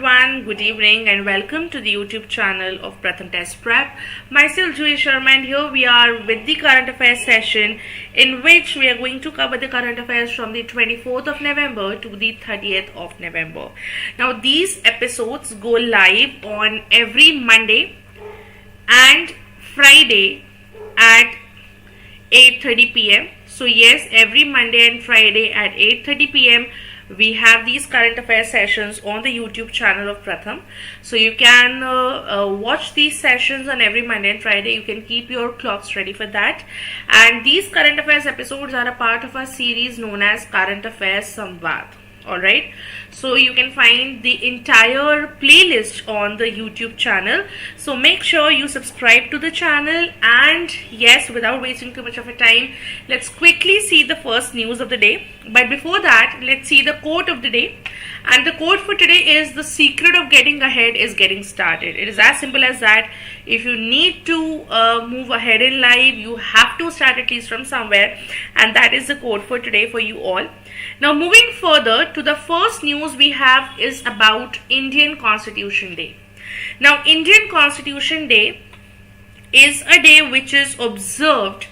everyone, good evening and welcome to the YouTube channel of PRATHAM Test Prep. Myself Julie Sharma, and here we are with the current affairs session in which we are going to cover the current affairs from the 24th of November to the 30th of November. Now these episodes go live on every Monday and Friday at 8:30 p.m. So yes, every Monday and Friday at 8:30 p.m. we have these current affairs sessions on the YouTube channel of Pratham. So you can watch these sessions on every Monday and Friday. You can keep your clocks ready for that. And these current affairs episodes are a part of a series known as Current Affairs SAMVAD. Alright, so you can find the entire playlist on the YouTube channel. So make sure you subscribe to the channel, and yes, without wasting too much of a time, let's quickly see the first news of the day. But before that, let's see the quote of the day. And the quote for today is: the secret of getting ahead is getting started. It is as simple as that. If you need to move ahead in life, you have to start at least from somewhere, and that is the quote for today for you all. Now moving further to the first news we have is about Indian Constitution Day. Now Indian Constitution Day is a day which is observed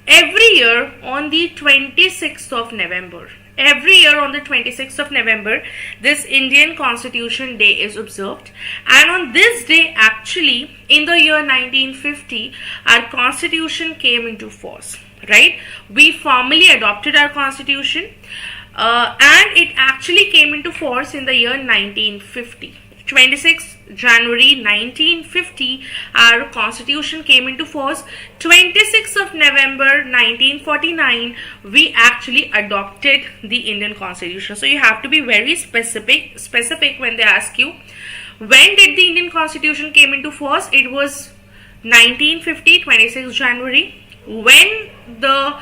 every year on the 26th of November. Every year on the 26th of November, this Indian Constitution Day is observed. And on this day, actually, in the year 1950, our Constitution came into force, right? We formally adopted our Constitution, and it actually came into force in the year 1950. 26th January 1950, our Constitution came into force. 26th of November 1949, we actually adopted the Indian Constitution. So you have to be very specific when they ask you, when did the Indian Constitution came into force? It was 1950, 26th January. When the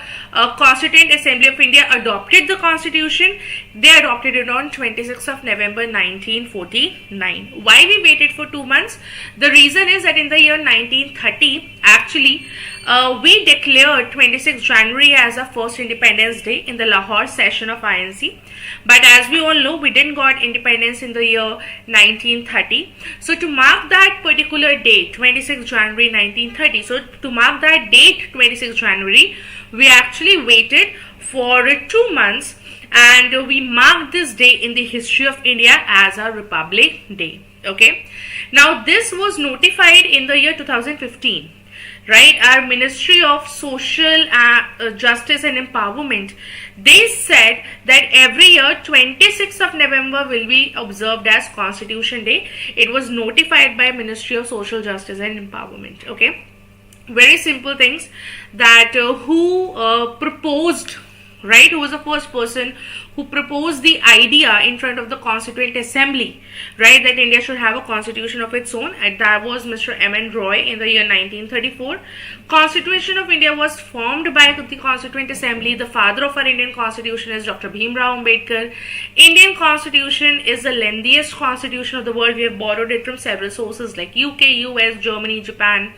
Constituent Assembly of India adopted the Constitution, they adopted it on 26th of November 1949. Why we waited for 2 months? The reason is that in the year 1930, actually, we declared 26th January as our first Independence Day in the Lahore session of INC. But as we all know, we didn't got independence in the year 1930. So to mark that particular date, 26th January 1930, so to mark that date, 26th January, we actually waited for 2 months, and we marked this day in the history of India as our Republic Day. Okay. Now this was notified in the year 2015. Right, our Ministry of Social Justice and Empowerment, they said that every year 26th of November will be observed as Constitution Day. It was notified by Ministry of Social Justice and Empowerment. Okay, very simple things, that who proposed, right, who was the first person who proposed the idea in front of the Constituent Assembly, right, that India should have a constitution of its own, and that was Mr. M.N. Roy in the year 1934. Constitution of India was formed by the Constituent Assembly. The father of our Indian Constitution is Dr. Bhimrao Ambedkar. Indian Constitution is the lengthiest constitution of the world. We have borrowed it from several sources like UK, US, Germany, Japan,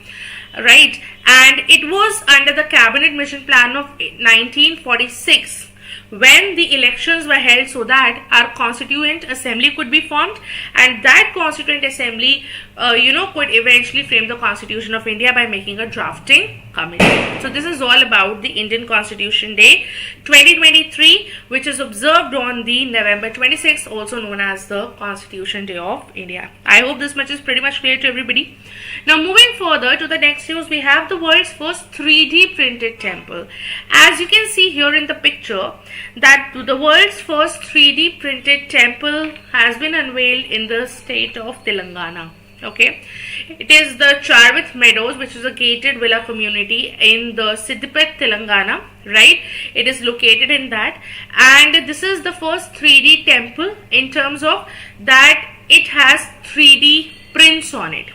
right, and it was under the Cabinet Mission Plan of 1946 when the elections were held so that our Constituent Assembly could be formed, and that Constituent Assembly could eventually frame the Constitution of India by making a drafting committee. So this is all about the Indian Constitution Day 2023, which is observed on the November 26th, also known as the Constitution Day of India. I hope this much is pretty much clear to everybody. Now moving further to the next news, we have the world's first 3D printed temple. As you can see here in the picture, that the world's first 3D printed temple has been unveiled in the state of Telangana. Okay, it is the Charvith Meadows, which is a gated villa community in the Siddipet, Telangana, right? It is located in that, and this is the first 3D temple in terms of that it has 3D prints on it.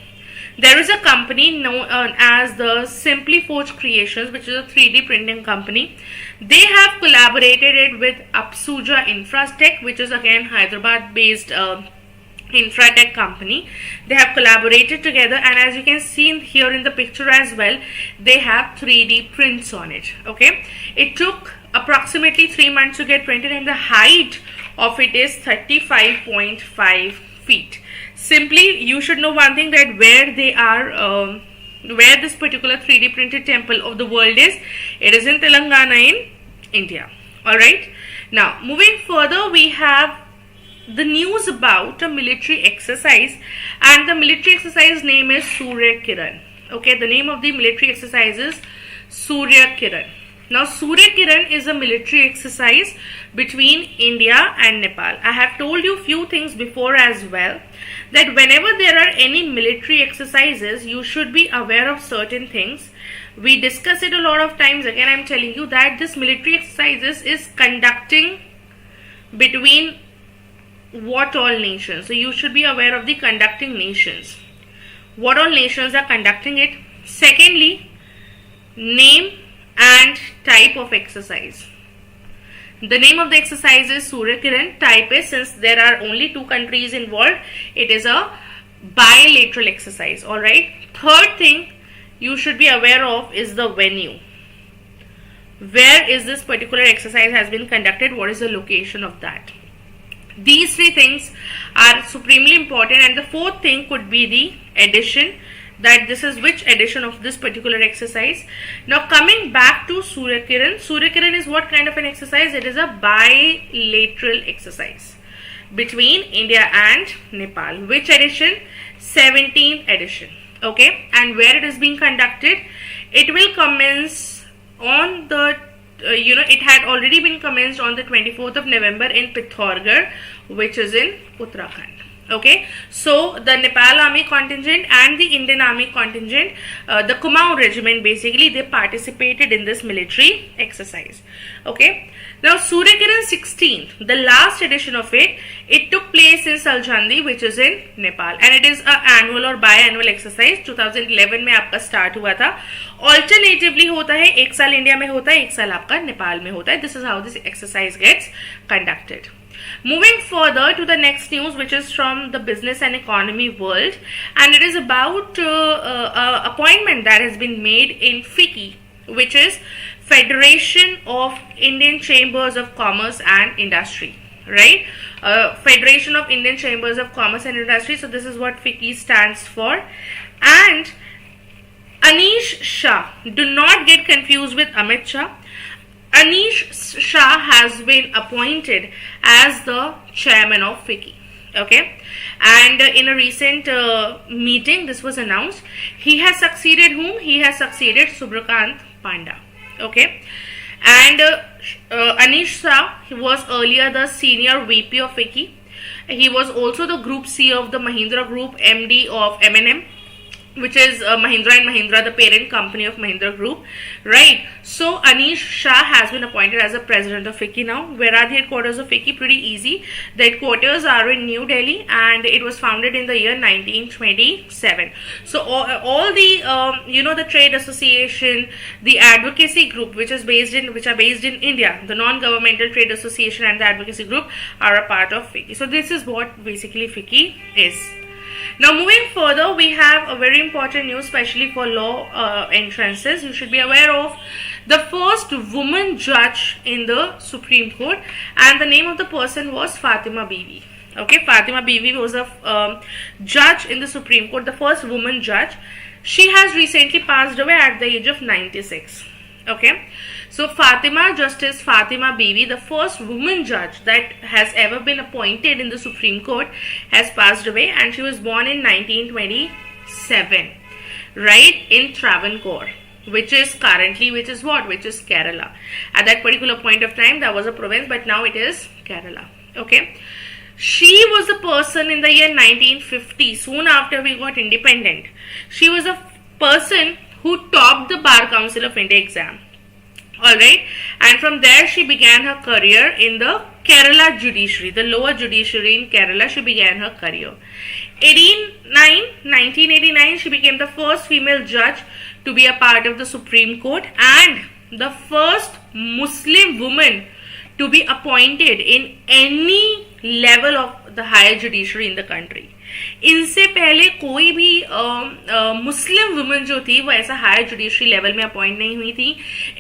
There is a company known as the Simply Forged Creations, which is a 3D printing company. They have collaborated it with Apsuja Infratech, which is again Hyderabad based Infratech company. They have collaborated together, and as you can see here in the picture as well, they have 3D prints on it. Okay, it took approximately 3 months to get printed, and the height of it is 35.5 feet. Simply, you should know one thing, that where they are, where this particular 3D printed temple of the world is, it is in Telangana in India. Alright. Now, moving further, we have the news about a military exercise, and the military exercise name is Surya Kiran. Okay, the name of the military exercise is Surya Kiran. Now, Surya Kiran is a military exercise between India and Nepal. I have told you few things before as well, that whenever there are any military exercises, you should be aware of certain things. We discuss it a lot of times. Again, I am telling you that this military exercises is conducting between what all nations. So, you should be aware of the conducting nations. What all nations are conducting it. Secondly, name and type of exercise. The name of the exercise is Surya Kiran. Type is, since there are only 2 countries involved, it is a bilateral exercise. Alright. Third thing you should be aware of is the venue. Where is this particular exercise has been conducted? What is the location of that? These 3 things are supremely important, and the 4th thing could be the edition, that this is which edition of this particular exercise. Now, coming back to Surya Kiran. Surya Kiran is what kind of an exercise? It is a bilateral exercise between India and Nepal. Which edition? 17th edition. Okay, and where it is being conducted? It will commence on the it had already been commenced on the 24th of November in Pithoragarh, which is in Uttarakhand. Okay, so the Nepal Army contingent and the Indian Army contingent, the Kumaon regiment, basically they participated in this military exercise. Okay, now Surya Kiran 16th, the last edition of it, it took place in Saljandi, which is in Nepal, and it is a annual or biannual exercise. 2011 में आपका start हुआ था. Alternatively होता है, एक साल India में होता है, एक साल आपका नेपाल में होता है. This is how this exercise gets conducted. Moving further to the next news, which is from the business and economy world, and it is about appointment that has been made in FICCI, which is Federation of Indian Chambers of Commerce and Industry, right? Federation of Indian Chambers of Commerce and Industry. So this is what FICCI stands for. And Anish Shah, do not get confused with Amit Shah. Anish Shah has been appointed as the chairman of FICCI. Okay, and in a recent meeting, this was announced. He has succeeded whom? He has succeeded Subrakant Panda. Okay, and Anish Shah, he was earlier the senior VP of FICCI. He was also the Group C of the Mahindra Group, MD of M&M, which is Mahindra and Mahindra, the parent company of Mahindra Group, right? So Anish Shah has been appointed as the president of FICCI now. Where are the headquarters of FICCI? Pretty easy. The headquarters are in New Delhi, and it was founded in the year 1927. So all the the trade association, the advocacy group, which are based in India, the non-governmental trade association and the advocacy group are a part of FICCI. So this is what basically FICCI is. Now, moving further, we have a very important news, especially for law entrances. You should be aware of the first woman judge in the Supreme Court, and the name of the person was Fatima Bibi. Okay, Fatima Bibi was a judge in the Supreme Court, the first woman judge. She has recently passed away at the age of 96. Okay, so Justice Fatima Bibi, the first woman judge that has ever been appointed in the Supreme Court, has passed away, and she was born in 1927, right, in Travancore, which is Kerala. At that particular point of time, that was a province, but now it is Kerala. Okay, she was the person in the year 1950, soon after we got independent. She was a person who topped the Bar Council of India exam. Alright, and from there she began her career in the Kerala judiciary, the lower judiciary in Kerala. She began her career. 1989, she became the first female judge to be a part of the Supreme Court, and the first Muslim woman to be appointed in any level of the higher judiciary in the country. इनसे पहले कोई भी Muslim women जो थी वो ऐसा higher judiciary level में appoint नहीं हुई थी.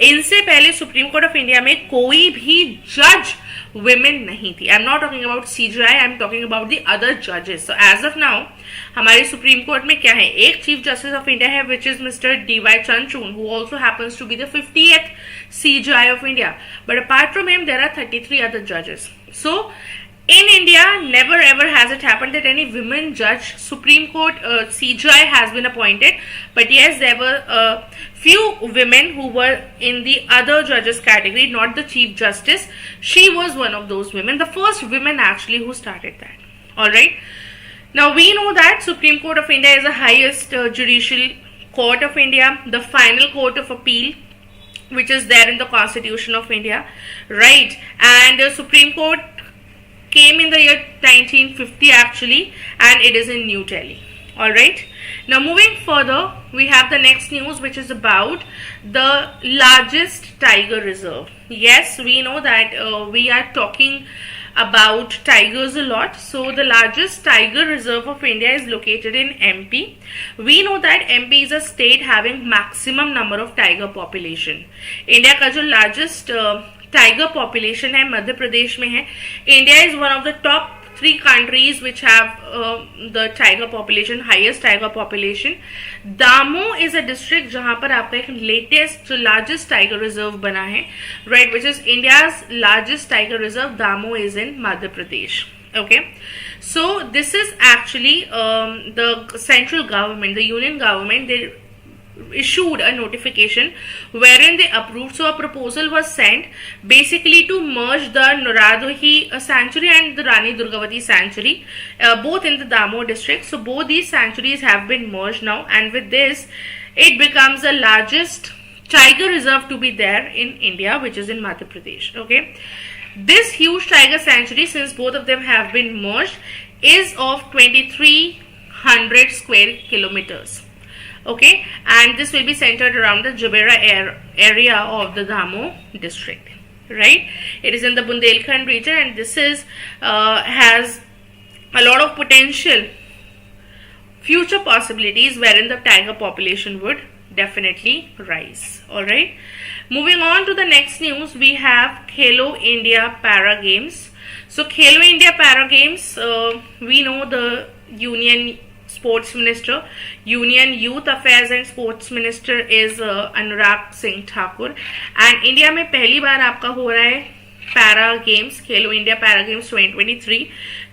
इनसे पहले सुप्रीम कोर्ट ऑफ इंडिया में कोई भी जज women नहीं थी. I'm not talking about CJI, I'm talking about the other judges. So as of now, हमारे सुप्रीम कोर्ट में क्या है, एक चीफ जस्टिस ऑफ इंडिया है which is Mr. D.Y. Chanchun, who also happens to be the 50th CJI of India. But apart from him, there are 33 other judges. So in India, never ever has it happened that any women judge Supreme Court CJI has been appointed. But yes, there were a few women who were in the other judges category, not the Chief Justice. She was one of those women, the first women actually who started that. Alright. Now we know that Supreme Court of India is the highest judicial court of India, the final court of appeal, which is there in the Constitution of India. Right. And the Supreme Court came in the year 1950 actually, and it is in New Delhi. Alright. Now moving further, we have the next news, which is about the largest tiger reserve. Yes, we know that we are talking about tigers a lot. So the largest tiger reserve of India is located in MP. We know that MP is a state having maximum number of tiger population. India का जो largest tiger population है मध्य प्रदेश में है. India is one of the top 3 countries which have the tiger population, highest tiger population. Damo is a district जहां पर आपका एक latest largest tiger reserve बना है, right, which is India's largest tiger reserve. Damo is in Madhya Pradesh. Okay, so this is actually the central government, the union government, they issued a notification wherein they approved. So a proposal was sent basically to merge the Noradohi sanctuary and the Rani Durgavati sanctuary, both in the Damo district. So both these sanctuaries have been merged now, and with this it becomes the largest tiger reserve to be there in India, which is in Madhya Pradesh. Okay, this huge tiger sanctuary, since both of them have been merged, is of 2300 square kilometers. Okay, and this will be centered around the Jabera area of the Damo district, right? It is in the Bundelkhand region, and this is has a lot of potential future possibilities wherein the tiger population would definitely rise. Alright, moving on to the next news, we have Khelo India Para Games. So Khelo India Para Games, we know the Union Sports Minister, Union Youth Affairs and Sports Minister is Anurag Singh Thakur, and India में पहली बार आपका हो रहा है para games, खेलो India para games 2023.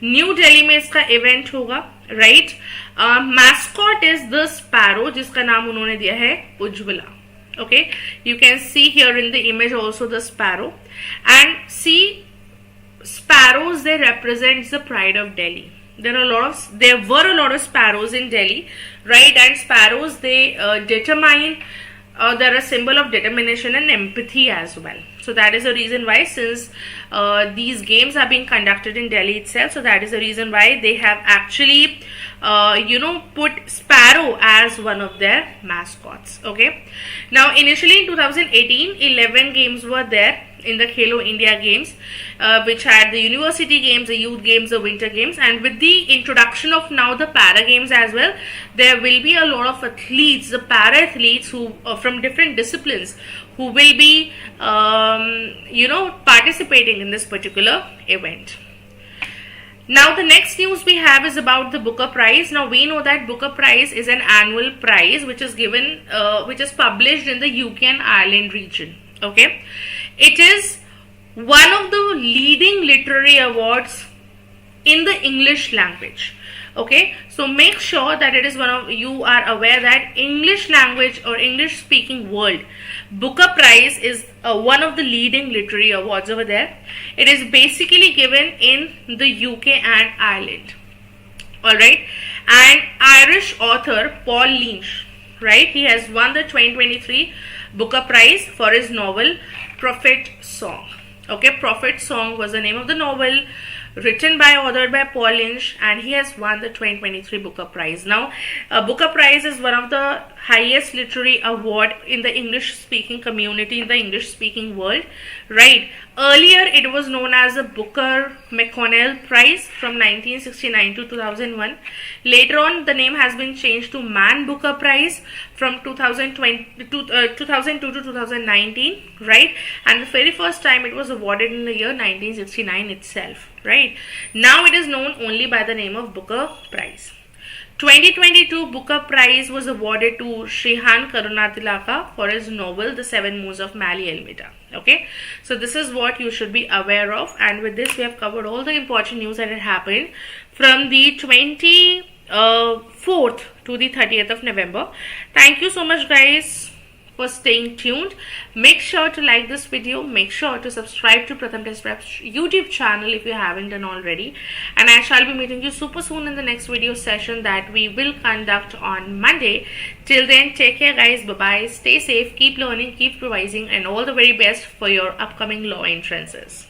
New Delhi में इसका event होगा, right. Mascot is the sparrow, जिसका नाम उन्होंने दिया है Ujjwala. Okay, you can see here in the image also the sparrow, and see sparrows, they represent the pride of Delhi. There were a lot of sparrows in Delhi, right? And sparrows, they they're a symbol of determination and empathy as well. So that is the reason why, since these games are being conducted in Delhi itself, so that is the reason why they have actually put sparrow as one of their mascots. Okay, now initially in 2018 11 games were there in the Khelo India Games, which had the university games, the youth games, the winter games, and with the introduction of now the para games as well, there will be a lot of athletes, the para athletes who from different disciplines, who will be participating in this particular event. Now the next news we have is about the Booker Prize. Now we know that Booker Prize is an annual prize which is given, which is published in the UK and Ireland region. Okay, it is one of the leading literary awards in the English language. Okay, so make sure that it is you are aware that English language or English speaking world, Booker Prize is one of the leading literary awards over there. It is basically given in the UK and Ireland. Alright, and Irish author Paul Lynch, right, he has won the 2023 Booker Prize for his novel Prophet Song. Okay, Prophet Song was the name of the novel, written by, authored by Paul Lynch, and he has won the 2023 Booker Prize. Now, Booker Prize is one of the highest literary award in the English speaking community, in the English speaking world, right? Earlier, it was known as the Booker McConnell Prize from 1969 to 2001. Later on, the name has been changed to Man Booker Prize from 2002 to 2019, right? And the very first time it was awarded in the year 1969 itself, right? Now it is known only by the name of Booker Prize. 2022 Booker Prize was awarded to Srihan Karunatilaka for his novel The Seven Moons of Mali Elmita. Okay, so this is what you should be aware of, and with this we have covered all the important news that had happened from the 24th to the 30th of November. Thank you so much guys for staying tuned. Make sure to like this video, make sure to subscribe to Pratham Test Prep's YouTube channel if you haven't done already, and I shall be meeting you super soon in the next video session that we will conduct on Monday. Till then, take care guys, bye bye, stay safe, keep learning, keep revising, and all the very best for your upcoming law entrances.